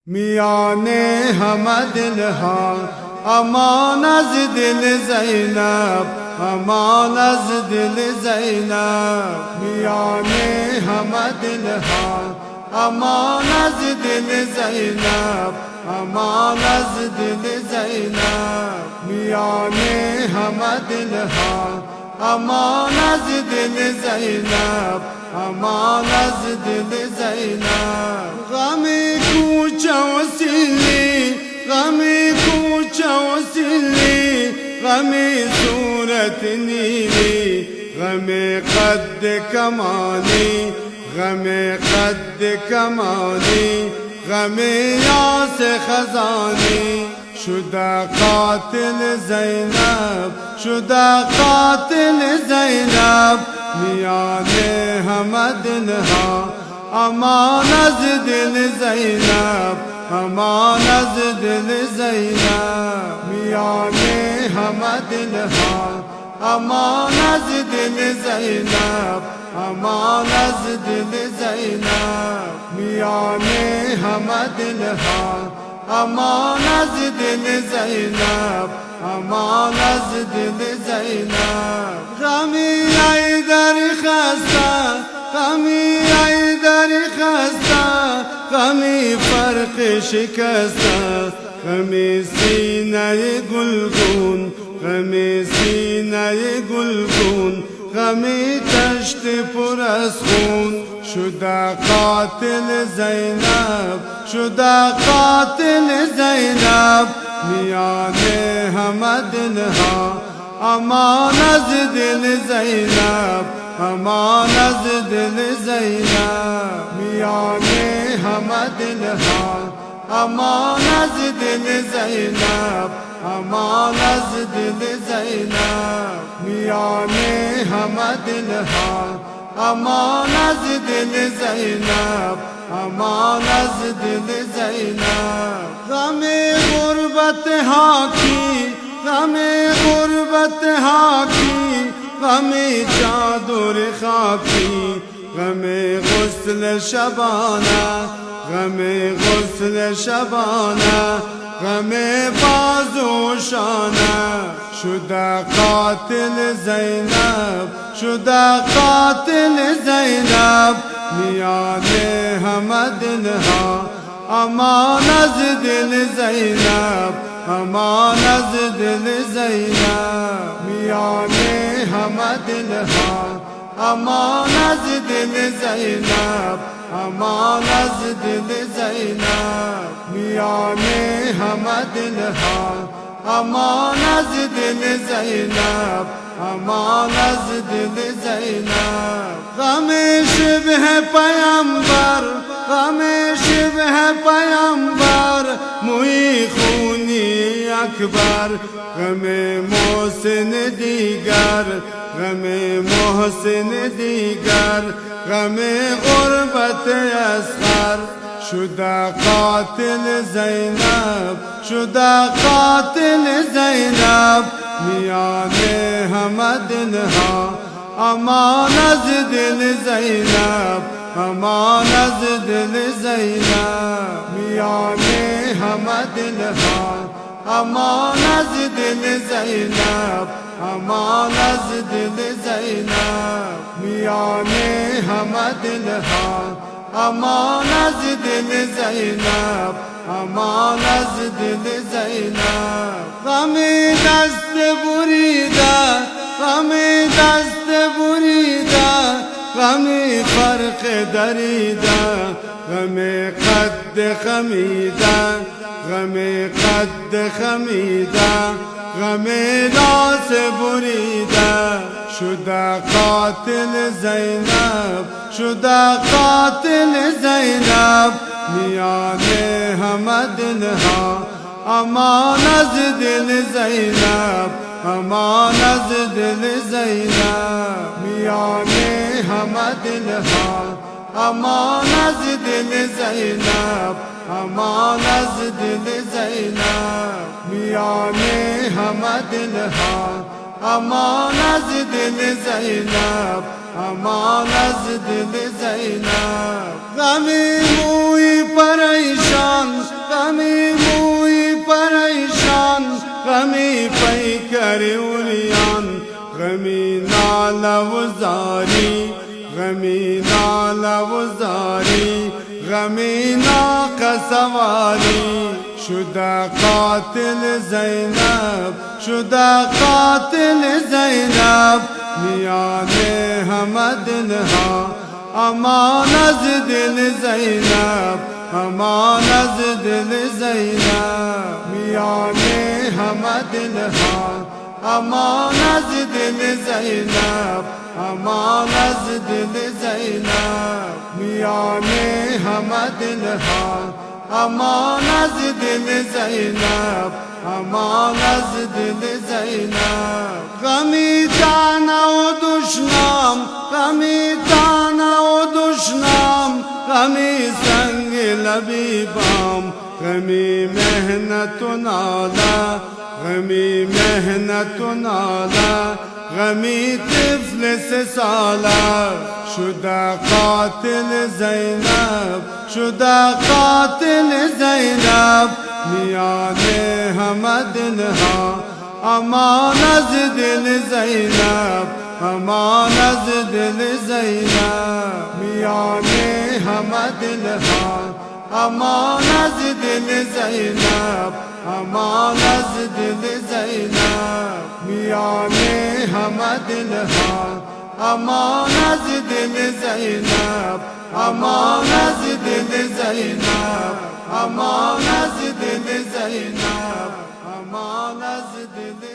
میان همه دلها امان از دل زینب، امان از دل زینب. میان همه دلها امان از دل زینب، امان از دل زینب. میان همه دلها امان از دل زینب، امان از دل زینب. غم کوچه و سیلی، غم کوچه و سیلی، غم صورت نیلی، غم قد کمالی، غم قد کمالی، غم یاس خزانی. شده قاتل زینب، شده قاتل زینب. میان همه دلها امان از دل زینب، امان از دل زینب. میان همه دلها امان از دل زینب، امان از دل زینب. میان همه دلها امان از دل زینب، امان از دل زینب. غمی حیدر خسته، غمی حیدر خسته، غمی فرق شکسته، غمی سینه گلگون، غمی سینه گلگون، غمی تشت پر از خون. شده قاتل زینب، شده قاتل زینب. میان همه دلها امان از دل زینب، امان از دل زینب. میان همه دلها امان از دل زینب، امان از دل زینب. میان همه دلها امان از دل زینب، امان از دل زینب. غم غربت حاکی، غم غربت حاکی، غم چادر خاکی، غم غسل شبانه، غم غسل شبانه، غم بازو شانه. شده قاتل زینب، شده قاتل زینب. میان همه دلها امان از دل زینب، امان از دل زینب. میان همه دلها امان از دل زینب، امان از دل زینب. میان همه دلها امان از دل زینب، امان از دل زینب. غم شبه پیامبر، غم شبه پیامبر، موی خونی اکبر. غم محسن دیگر، غم محسن دیگر، غم غربت اصغر. شده قاتل زینب، شده قاتل زینب. میان همه دلها امان از دل زینب، امان از دل زینب. میان همه دلها امان از دل زینب، امان از دل زینب. میان همه دلها امان از دل زینب، امان از دل زینب. غم دست بریده، غم دست بریده، غم فرق دریده، غم قد خمیده، غم قد خمیده، غم راس بریده. شده قاتل زینب، شده قاتل زینب. میان همه دلها امان از دل زینب، امان از دل زینب. میان همه دلها امان از دل زینب، امان از دل زینب. میان همه دلها امان از دل زینب، امان از دل زینب. غم موی پریشان اریوریان غمی ناله و زاری غمی ناله و زاری غمی ناقه سواری شده قاتل زینب شده قاتل زینب میان همه دلها امان از دل زینب امان از دل زینب میان همه دلها امان از دل زینب امان از دل زینب میان همه دلها امان از دل زینب امان از دل زینب غمی تنه و دشنام غمی تنه و دشنام غمی سنگ لبیبام غمی مهنت و ناله غمی مهنت و ناله غمی طفل 3 ساله شده قاتل زینب شده قاتل زینب میان همه دلها امان از دل زینب امان از دل زینب میان همه دلها امان از دل زینب امان از دل زینب میان همه دلها امان از دل زینب امان از دل زینب امان از دل زینب امان از دل